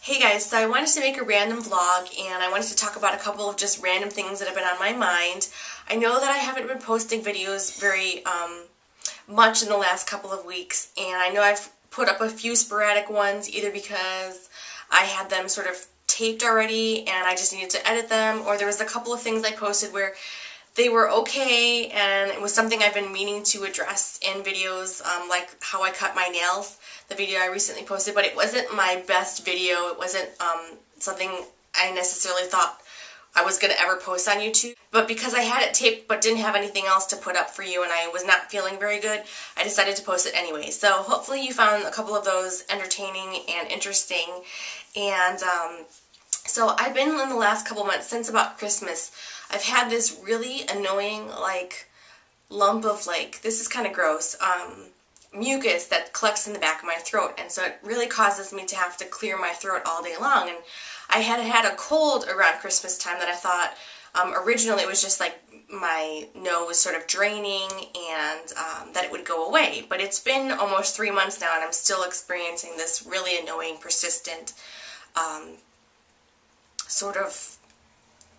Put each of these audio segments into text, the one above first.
Hey guys, so I wanted to make a random vlog and I wanted to talk about a couple of just random things that have been on my mind. I know that I haven't been posting videos very much in the last couple of weeks, and I know I've put up a few sporadic ones either because I had them sort of taped already and I just needed to edit them, or there was a couple of things I posted where they were okay and it was something I've been meaning to address in videos, like how I cut my nails, the video I recently posted, but it wasn't my best video. It wasn't something I necessarily thought I was going to ever post on YouTube. But because I had it taped but didn't have anything else to put up for you and I was not feeling very good, I decided to post it anyway. So hopefully you found a couple of those entertaining and interesting. And so I've been in the last couple months, since about Christmas, I've had this really annoying lump of this is kind of gross, mucus that collects in the back of my throat, and so it really causes me to have to clear my throat all day long. And I had a cold around Christmas time that I thought originally it was just like my nose sort of draining and that it would go away, but it's been almost 3 months now and I'm still experiencing this really annoying, persistent sort of,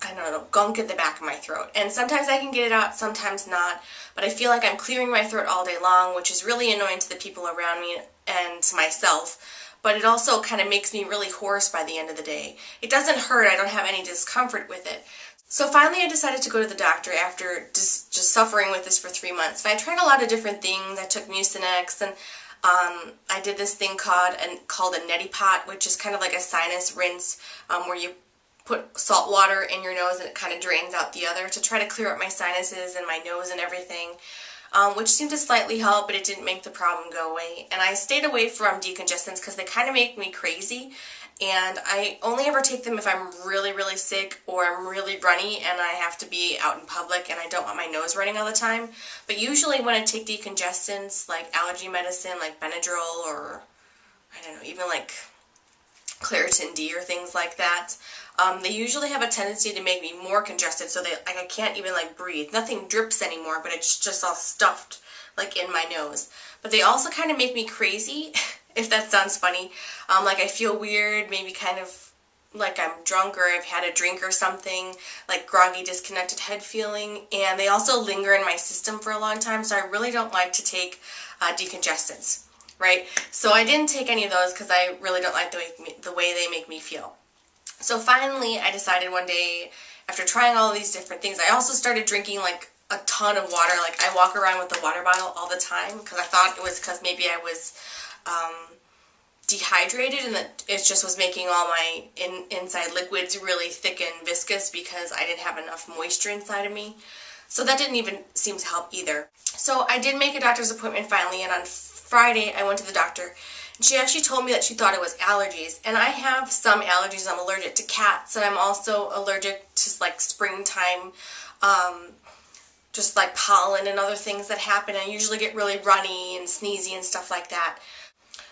I don't know, gunk at the back of my throat. And sometimes I can get it out, sometimes not, but I feel like I'm clearing my throat all day long, which is really annoying to the people around me and to myself, but it also kind of makes me really hoarse by the end of the day. It doesn't hurt, I don't have any discomfort with it. So finally I decided to go to the doctor after just suffering with this for 3 months. And I tried a lot of different things. I took Mucinex, and I did this thing called a neti pot, which is kind of like a sinus rinse where you put salt water in your nose and it kind of drains out the other to try to clear up my sinuses and my nose and everything, which seemed to slightly help, but it didn't make the problem go away. And I stayed away from decongestants because they kind of make me crazy, and I only ever take them if I'm really, really sick or I'm really runny and I have to be out in public and I don't want my nose running all the time. But usually when I take decongestants like allergy medicine like Benadryl, or I don't know, even like Claritin D or things like that, they usually have a tendency to make me more congested, so I can't even breathe. Nothing drips anymore, but it's just all stuffed in my nose. But they also kind of make me crazy, if that sounds funny. I feel weird, maybe kind of like I'm drunk or I've had a drink or something, like groggy, disconnected head feeling. And they also linger in my system for a long time, so I really don't like to take decongestants, right? So I didn't take any of those because I really don't like the way they make me feel. So finally, I decided one day, after trying all of these different things, I also started drinking a ton of water. I walk around with a water bottle all the time because I thought it was because maybe I was dehydrated and that it just was making all my inside liquids really thick and viscous because I didn't have enough moisture inside of me. So that didn't even seem to help either. So I did make a doctor's appointment finally, and on Friday I went to the doctor. She actually told me that she thought it was allergies, and I have some allergies. I'm allergic to cats, and I'm also allergic to springtime, just pollen and other things that happen. I usually get really runny and sneezy and stuff like that.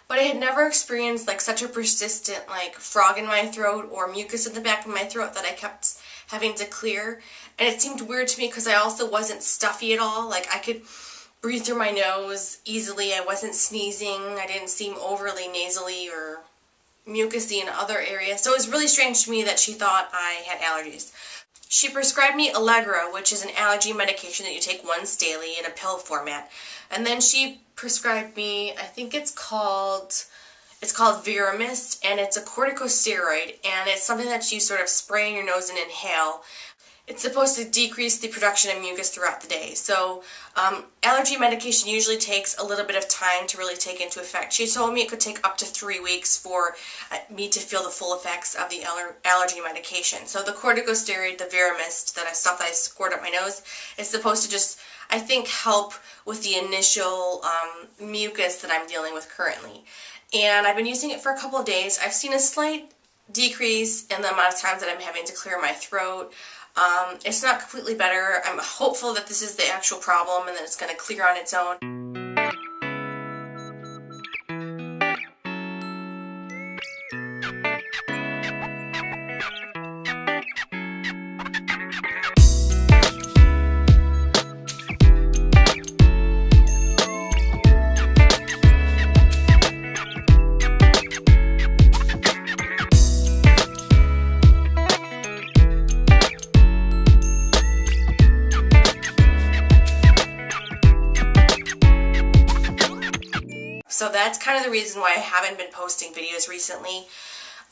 But I had never experienced such a persistent frog in my throat or mucus in the back of my throat that I kept having to clear. And it seemed weird to me because I also wasn't stuffy at all. I could breathe through my nose easily. I wasn't sneezing. I didn't seem overly nasally or mucusy in other areas. So it was really strange to me that she thought I had allergies. She prescribed me Allegra, which is an allergy medication that you take once daily in a pill format. And then she prescribed me, I think it's called Veramist, and it's a corticosteroid, and it's something that you sort of spray in your nose and inhale. It's supposed to decrease the production of mucus throughout the day. So allergy medication usually takes a little bit of time to really take into effect. She told me it could take up to 3 weeks for me to feel the full effects of the allergy medication. So the corticosteroid, the Veramist, that I squirt up my nose, is supposed to just, I think, help with the initial mucus that I'm dealing with currently. And I've been using it for a couple of days. I've seen a slight decrease in the amount of times that I'm having to clear my throat. It's not completely better. I'm hopeful that this is the actual problem and that it's going to clear on its own. that's kind of the reason why I haven't been posting videos recently.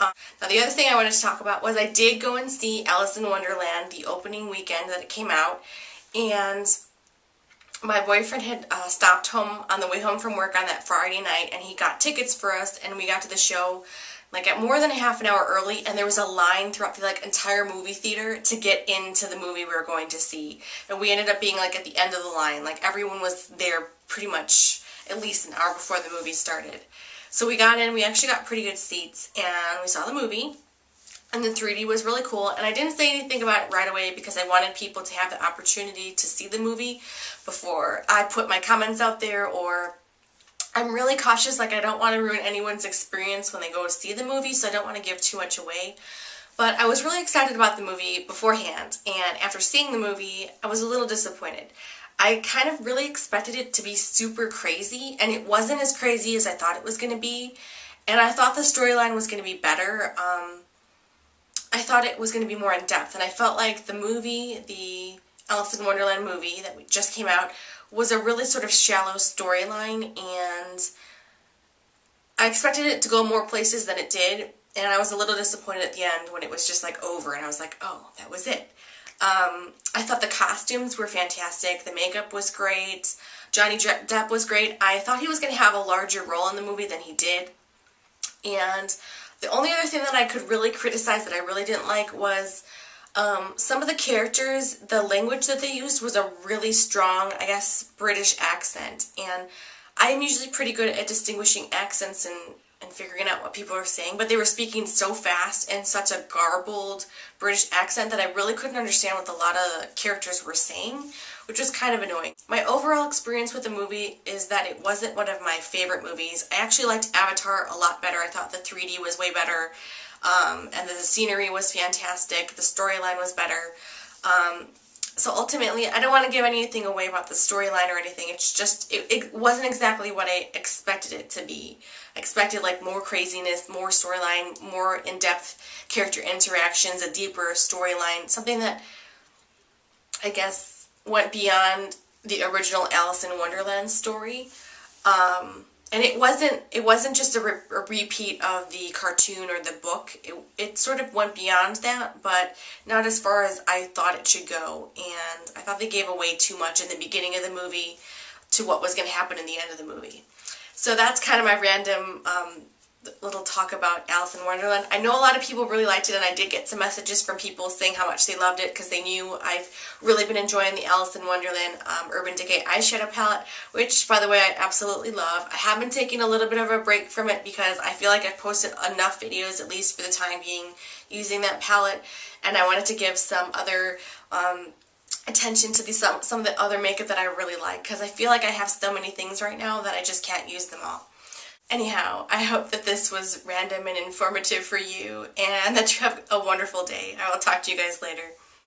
Now the other thing I wanted to talk about was I did go and see Alice in Wonderland the opening weekend that it came out, and my boyfriend had stopped home on the way home from work on that Friday night, and he got tickets for us, and we got to the show like at more than a half an hour early, and there was a line throughout the like entire movie theater to get into the movie we were going to see. And we ended up being like at the end of the line. Like everyone was there pretty much at least an hour before the movie started. So we got in, we actually got pretty good seats, and we saw the movie. And the 3D was really cool, and I didn't say anything about it right away because I wanted people to have the opportunity to see the movie before I put my comments out there, or I'm really cautious, like I don't want to ruin anyone's experience when they go to see the movie, so I don't want to give too much away. But I was really excited about the movie beforehand, and after seeing the movie, I was a little disappointed. I kind of really expected it to be super crazy, and it wasn't as crazy as I thought it was going to be, and I thought the storyline was going to be better. I thought it was going to be more in depth, and I felt like the movie, the Alice in Wonderland movie that just came out, was a really sort of shallow storyline, and I expected it to go more places than it did, and I was a little disappointed at the end when it was just like over, and I was like, oh, that was it. I thought the costumes were fantastic, the makeup was great, Johnny Depp was great. I thought he was going to have a larger role in the movie than he did, and the only other thing that I could really criticize that I really didn't like was some of the characters, the language that they used was a really strong, I guess, British accent. And I'm usually pretty good at distinguishing accents and figuring out what people are saying, but they were speaking so fast and such a garbled British accent that I really couldn't understand what a lot of the characters were saying, which was kind of annoying. My overall experience with the movie is that it wasn't one of my favorite movies. I actually liked Avatar a lot better. I thought the 3D was way better. And the scenery was fantastic, the storyline was better. So ultimately, I don't want to give anything away about the storyline or anything, it's just, it wasn't exactly what I expected it to be. I expected like more craziness, more storyline, more in-depth character interactions, a deeper storyline, something that I guess went beyond the original Alice in Wonderland story. And it wasn't just a repeat of the cartoon or the book. It sort of went beyond that, but not as far as I thought it should go. And I thought they gave away too much in the beginning of the movie to what was going to happen in the end of the movie. So that's kind of my random little talk about Alice in Wonderland. I know a lot of people really liked it, and I did get some messages from people saying how much they loved it because they knew I've really been enjoying the Alice in Wonderland Urban Decay eyeshadow palette, which, by the way, I absolutely love. I have been taking a little bit of a break from it because I feel like I've posted enough videos, at least for the time being, using that palette, and I wanted to give some other attention to some of the other makeup that I really like, because I feel like I have so many things right now that I just can't use them all. Anyhow, I hope that this was random and informative for you, and that you have a wonderful day. I will talk to you guys later.